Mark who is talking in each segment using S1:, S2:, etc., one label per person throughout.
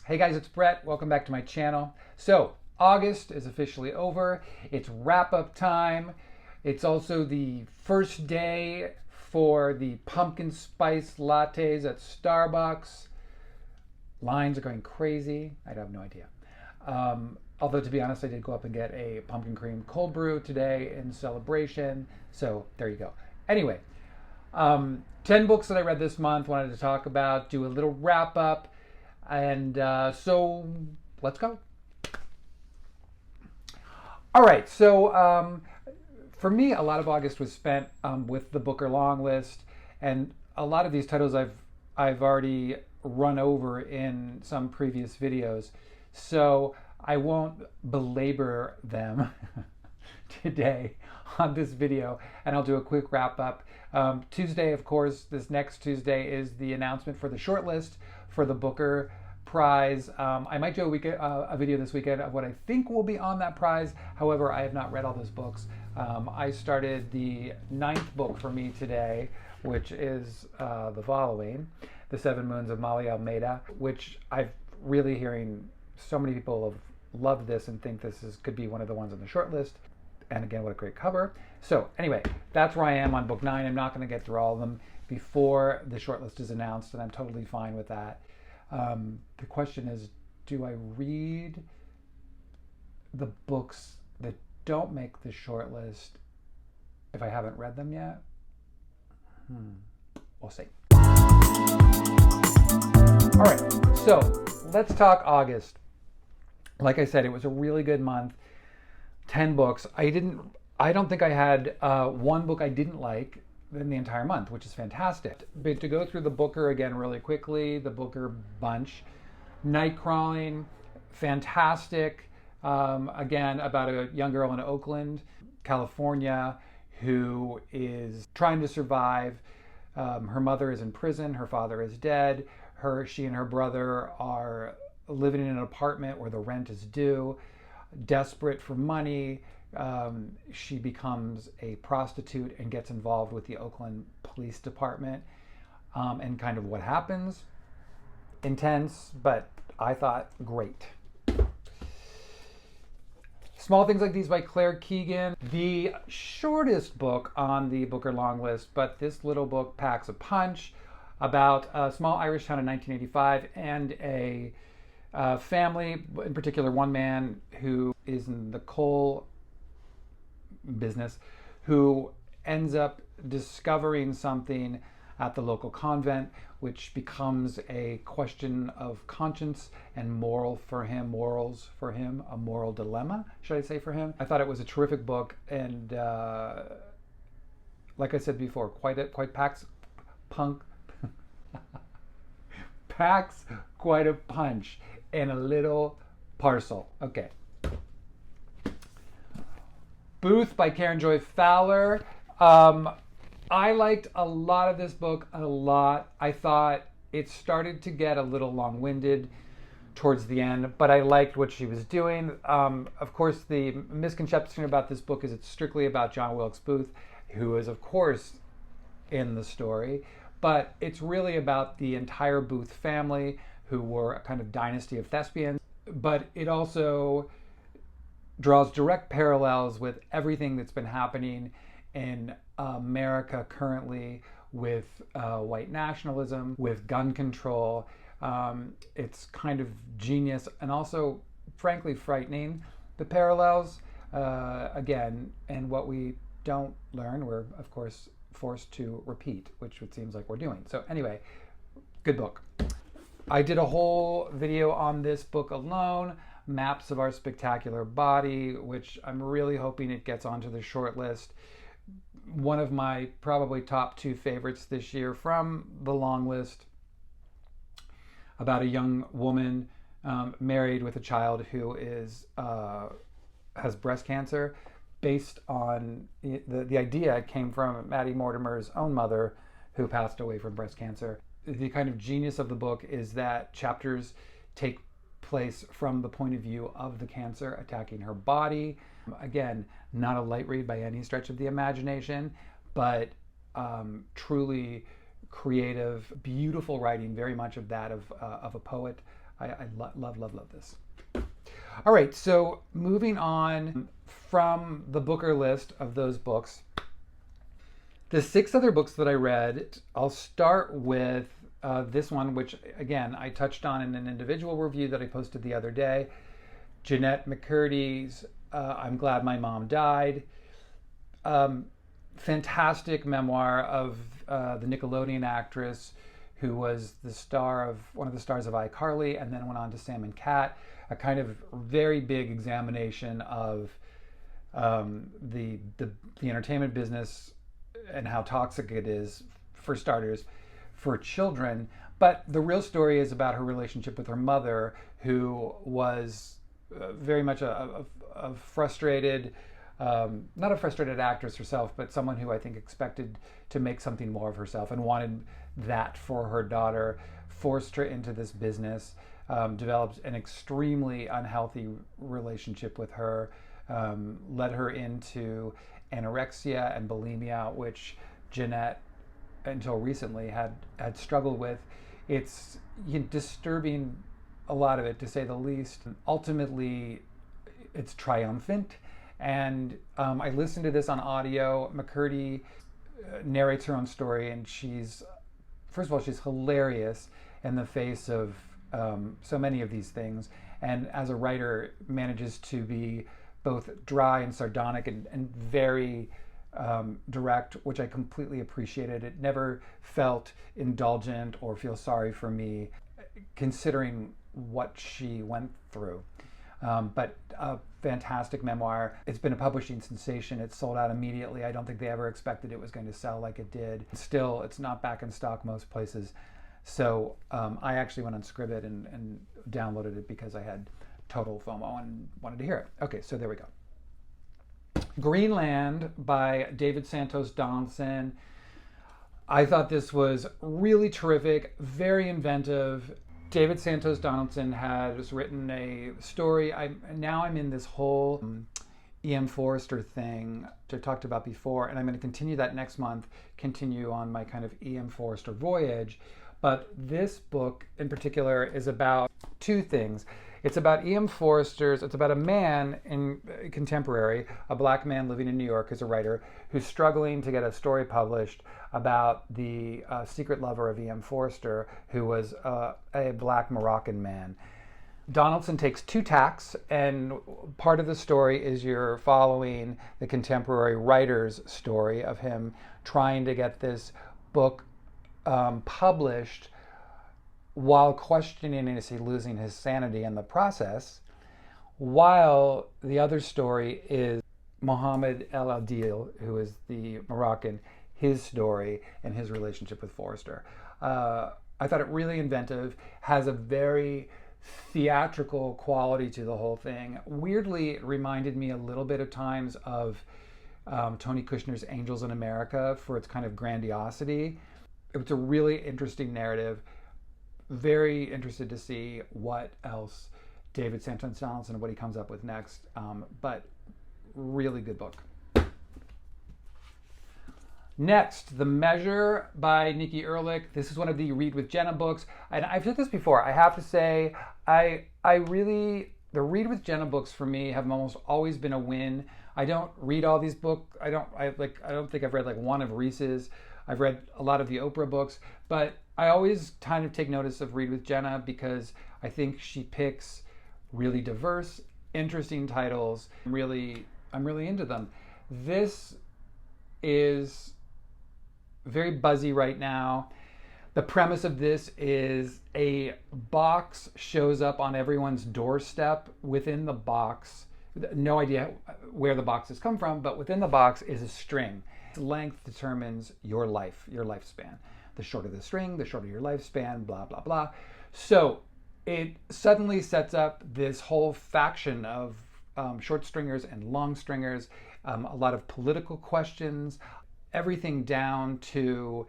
S1: Hey guys, it's Brett. Welcome back to my channel. So, August is officially over. It's wrap-up time. It's also the first day for the pumpkin spice lattes at Starbucks. Lines are going crazy. I have no idea. Although, to be honest, I did go up and get a pumpkin cream cold brew today in celebration. So, there you go. Anyway, 10 books that I read this month, wanted to talk about, do a little wrap-up. And so let's go. All right, so for me, a lot of August was spent with the Booker long list, and a lot of these titles I've already run over in some previous videos, so I won't belabor them today on this video, and I'll do a quick wrap up. Tuesday, of course, this next Tuesday is the announcement for the shortlist for the Booker Prize. I might do a video this weekend of what I think will be on that prize. However, I have not read all those books. I started the 9th book for me today, which is the following, The Seven Moons of Molly Almeida, which I've really hearing so many people have loved this and think this could be one of the ones on the shortlist. And again, what a great cover. So anyway, that's where I am on book 9. I'm not going to get through all of them before the shortlist is announced, and I'm totally fine with that. The question is, do I read the books that don't make the shortlist if I haven't read them yet? We'll see. All right, so let's talk August. Like I said, it was a really good month. 10 books. I don't think I had one book I didn't like in the entire month, which is fantastic. But to go through the Booker again really quickly, the Booker bunch. Nightcrawling, fantastic. Again, about a young girl in Oakland, California, who is trying to survive. Her mother is in prison, her father is dead. She and her brother are living in an apartment where the rent is due. Desperate for money, she becomes a prostitute and gets involved with the Oakland Police Department, and kind of what happens. Intense, but I thought great. Small Things Like These by Claire Keegan, the shortest book on the Booker long list, but this little book packs a punch about a small Irish town in 1985 and a family, in particular one man who is in the coal business, who ends up discovering something at the local convent, which becomes a question of conscience and morals for him, a moral dilemma, should I say, for him. I thought it was a terrific book, and like I said before, quite packs quite a punch in a little parcel. Okay. Booth by Karen Joy Fowler. I liked a lot of this book, a lot. I thought it started to get a little long-winded towards the end, but I liked what she was doing. Of course, the misconception about this book is it's strictly about John Wilkes Booth, who is, of course, in the story, but it's really about the entire Booth family, who were a kind of dynasty of thespians. But it also draws direct parallels with everything that's been happening in America currently with white nationalism, with gun control. It's kind of genius and also, frankly, frightening, the parallels. Again, and what we don't learn, we're, of course, forced to repeat, which it seems like we're doing. So anyway, good book. I did a whole video on this book alone, Maps of Our Spectacular Body, which I'm really hoping it gets onto the short list. One of my probably top 2 favorites this year from the long list, about a young woman married with a child who has breast cancer, based on the idea came from Maddie Mortimer's own mother, who passed away from breast cancer. The kind of genius of the book is that chapters take place from the point of view of the cancer attacking her body. Again, not a light read by any stretch of the imagination, but truly creative, beautiful writing, very much of that of a poet. love this. All right, so moving on from the Booker list of those books, the 6 other books that I read, I'll start with this one, which again, I touched on in an individual review that I posted the other day. Jeanette McCurdy's I'm Glad My Mom Died. Fantastic memoir of the Nickelodeon actress who was one of the stars of iCarly and then went on to Sam and Cat. A kind of very big examination of the entertainment business and how toxic it is, for starters, for children. But the real story is about her relationship with her mother, who was very much a frustrated, not a frustrated actress herself, but someone who I think expected to make something more of herself and wanted that for her daughter, forced her into this business, developed an extremely unhealthy relationship with her, led her into anorexia and bulimia, which Jeanette, until recently, had struggled with. It's disturbing, a lot of it, to say the least. Ultimately, it's triumphant. And I listened to this on audio. McCurdy narrates her own story, and first of all, she's hilarious in the face of so many of these things. And as a writer, manages to be both dry and sardonic and very direct, which I completely appreciated. It never felt indulgent or feel sorry for me, considering what she went through. But a fantastic memoir. It's been a publishing sensation. It's sold out immediately. I don't think they ever expected it was going to sell like it did. Still, it's not back in stock most places. So I actually went on Scribd and downloaded it because I had total FOMO and wanted to hear it. Okay, so there we go. Greenland by David Santos Donaldson. I thought this was really terrific, very inventive. David Santos Donaldson has written a story. Now I'm in this whole E.M. Forster thing, which I talked about before, and I'm going to continue that next month, continue on my kind of E.M. Forster voyage. But this book in particular is about 2 things. It's about E.M. Forster's, it's about a man in contemporary, a black man living in New York as a writer, who's struggling to get a story published about the secret lover of E.M. Forster, who was a black Moroccan man. Donaldson takes 2 tacks, and part of the story is you're following the contemporary writer's story of him trying to get this book published while questioning, is he losing his sanity in the process, while the other story is Mohammed El Adil, who is the Moroccan, his story and his relationship with Forster. I thought it really inventive, has a very theatrical quality to the whole thing. Weirdly, it reminded me a little bit at times of Tony Kushner's Angels in America for its kind of grandiosity. It was a really interesting narrative. Very interested to see what else David Santos Donaldson, what he comes up with next. But really good book. Next, The Measure by Nikki Erlick. This is one of the Read with Jenna books. And I've said this before. I have to say, the Read with Jenna books for me have almost always been a win. I don't read all these books. I don't think I've read like one of Reese's. I've read a lot of the Oprah books, but I always kind of take notice of Read with Jenna because I think she picks really diverse, interesting titles. I'm really into them. This is very buzzy right now. The premise of this is a box shows up on everyone's doorstep. Within the box, no idea where the boxes come from, but within the box is a string. Length determines your lifespan. The shorter the string, the shorter your lifespan, blah, blah, blah. So it suddenly sets up this whole faction of short stringers and long stringers, a lot of political questions, everything down to,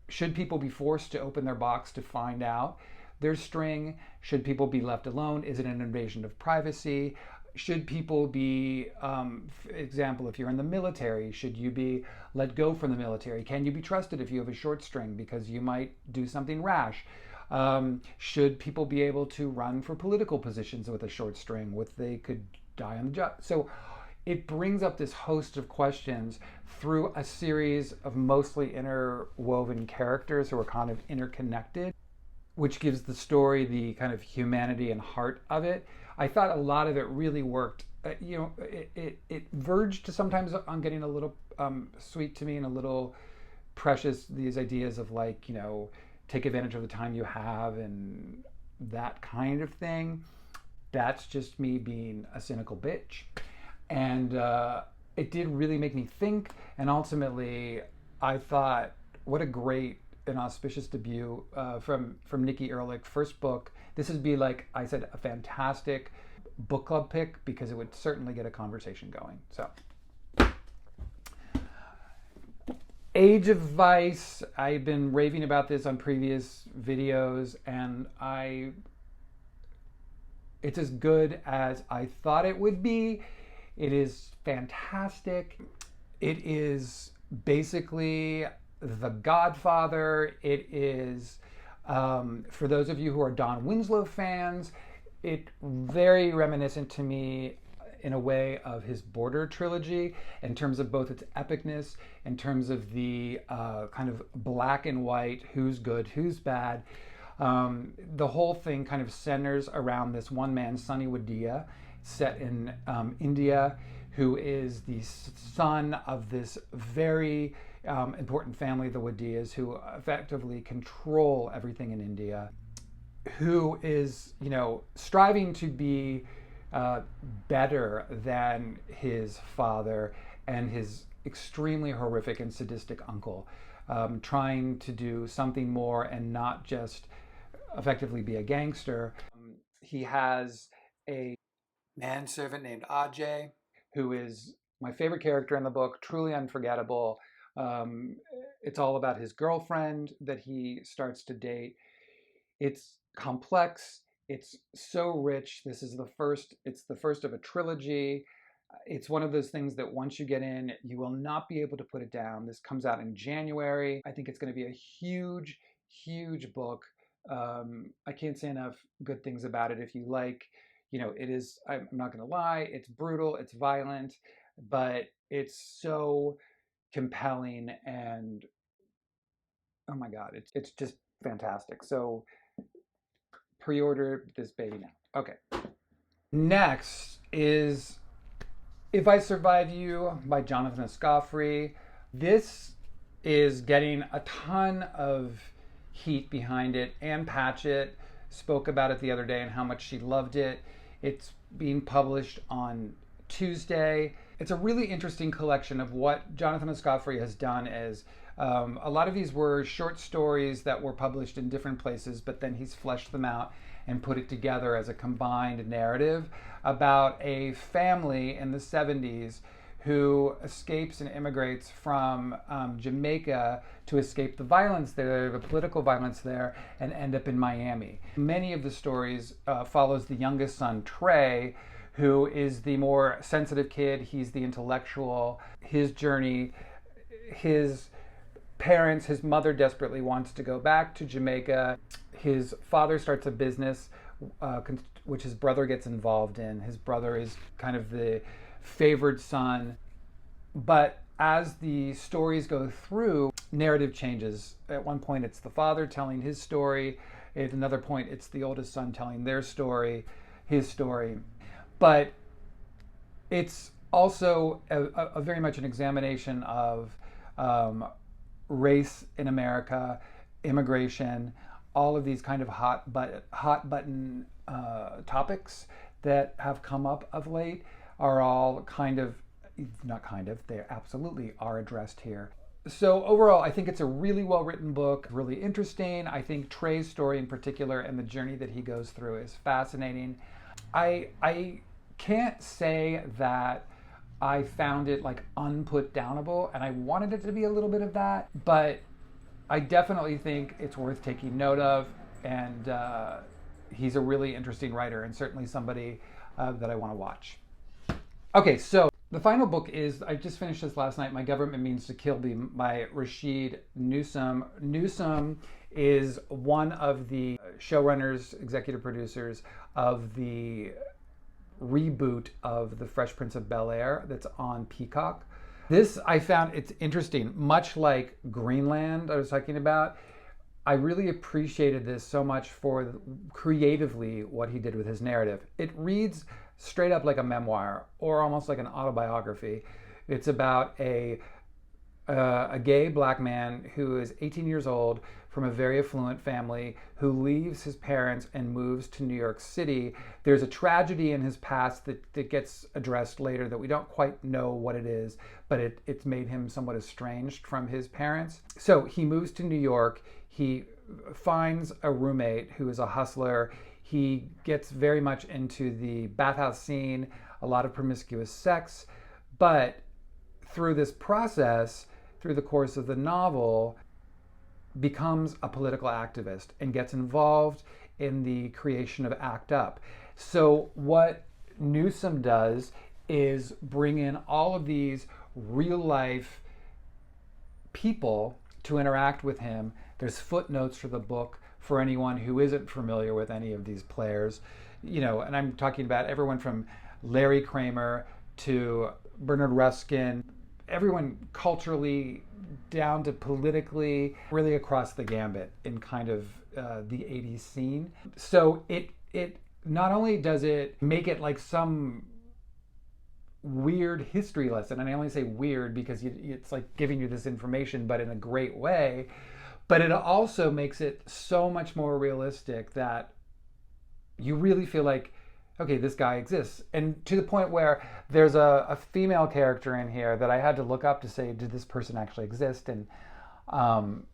S1: should people be forced to open their box to find out their string? Should people be left alone? Is it an invasion of privacy? Should people be, example, if you're in the military, should you be let go from the military? Can you be trusted if you have a short string because you might do something rash? Should people be able to run for political positions with a short string? What they could die on the job? So it brings up this host of questions through a series of mostly interwoven characters who are kind of interconnected, which gives the story the kind of humanity and heart of it. I thought a lot of it really worked. It verged sometimes on getting a little sweet to me and a little precious, these ideas of like, take advantage of the time you have and that kind of thing. That's just me being a cynical bitch. And it did really make me think. And ultimately, I thought, what a great and auspicious debut from Nikki Erlick, first book. This would be, like I said, a fantastic book club pick because it would certainly get a conversation going. So, Age of Vice, I've been raving about this on previous videos, and it's as good as I thought it would be. It is fantastic. It is basically The Godfather. It is, for those of you who are Don Winslow fans, it very reminiscent to me in a way of his Border trilogy in terms of both its epicness, in terms of the kind of black and white, who's good, who's bad. The whole thing kind of centers around this one man, Sonny Wadia, set in India, who is the son of this very important family, the Wadias, who effectively control everything in India, who is, striving to be better than his father and his extremely horrific and sadistic uncle, trying to do something more and not just effectively be a gangster. He has a manservant named Ajay, who is my favorite character in the book, truly unforgettable. It's all about his girlfriend that he starts to date. It's complex. It's so rich. It's the first of a trilogy. It's one of those things that once you get in, you will not be able to put it down. This comes out in January. I think it's going to be a huge, huge book. I can't say enough good things about it. If you like, it is, I'm not going to lie, it's brutal, it's violent, but it's so compelling and, oh my God, it's just fantastic. So pre-order this baby now. Okay. Next is If I Survive You by Jonathan Escoffery. This is getting a ton of heat behind it. Ann Patchett spoke about it the other day and how much she loved it. It's being published on Tuesday. It's a really interesting collection of what Jonathan Escoffery has done. Is a lot of these were short stories that were published in different places, but then he's fleshed them out and put it together as a combined narrative about a family in the 70s who escapes and immigrates from Jamaica to escape the violence there, the political violence there, and end up in Miami. Many of the stories follows the youngest son, Trey, who is the more sensitive kid. He's the intellectual. His journey, his parents, his mother desperately wants to go back to Jamaica. His father starts a business, which his brother gets involved in. His brother is kind of the favored son. But as the stories go through, narrative changes. At one point, it's the father telling his story. At another point, it's the oldest son telling their story, his story. But it's also a very much an examination of race in America, immigration, all of these kind of hot button topics that have come up of late are all they absolutely are addressed here. So overall, I think it's a really well-written book, really interesting. I think Trey's story in particular and the journey that he goes through is fascinating. I can't say that I found it like unputdownable, and I wanted it to be a little bit of that, but I definitely think it's worth taking note of, and he's a really interesting writer and certainly somebody that I want to watch. Okay, so the final book is, I just finished this last night, My Government Means to Kill Me by Rasheed Newson. Newson is one of the showrunners, executive producers of the reboot of The Fresh Prince of Bel-Air that's on Peacock. This, I found it's interesting, much like Greenland I was talking about. I really appreciated this so much for creatively what he did with his narrative. It reads straight up like a memoir or almost like an autobiography. It's about a gay black man who is 18 years old from a very affluent family who leaves his parents and moves to New York City. There's a tragedy in his past that gets addressed later that we don't quite know what it is, but it's made him somewhat estranged from his parents. So he moves to New York. He finds a roommate who is a hustler. He gets very much into the bathhouse scene, a lot of promiscuous sex, but through this process, through the course of the novel, becomes a political activist and gets involved in the creation of ACT UP. So what Newson does is bring in all of these real life people to interact with him. There's footnotes for the book for anyone who isn't familiar with any of these players. You know, and I'm talking about everyone from Larry Kramer to Bernard Ruskin, everyone culturally down to politically, really across the gambit in kind of the 80s scene. So it not only does it make it like some weird history lesson, and I only say weird because it's like giving you this information, but in a great way, but it also makes it so much more realistic that you really feel like, okay, this guy exists. And to the point where there's a female character in here that I had to look up to say, did this person actually exist? And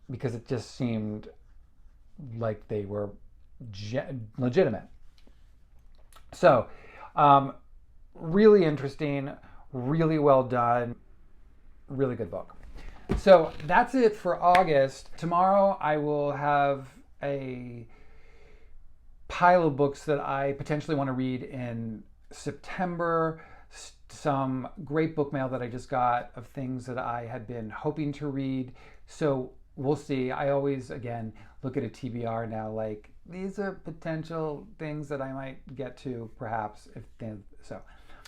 S1: because it just seemed like they were legitimate. So really interesting, really well done, really good book. So that's it for August. Tomorrow I will have a pile of books that I potentially want to read in September. Some great book mail that I just got of things that I had been hoping to read. So we'll see. I always, again, look at a TBR now like these are potential things that I might get to perhaps. So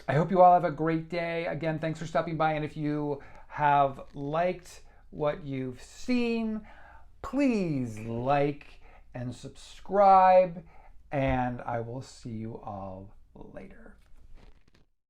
S1: I hope you all have a great day. Again, thanks for stopping by. And if you have liked what you've seen, please like and subscribe. And I will see you all later.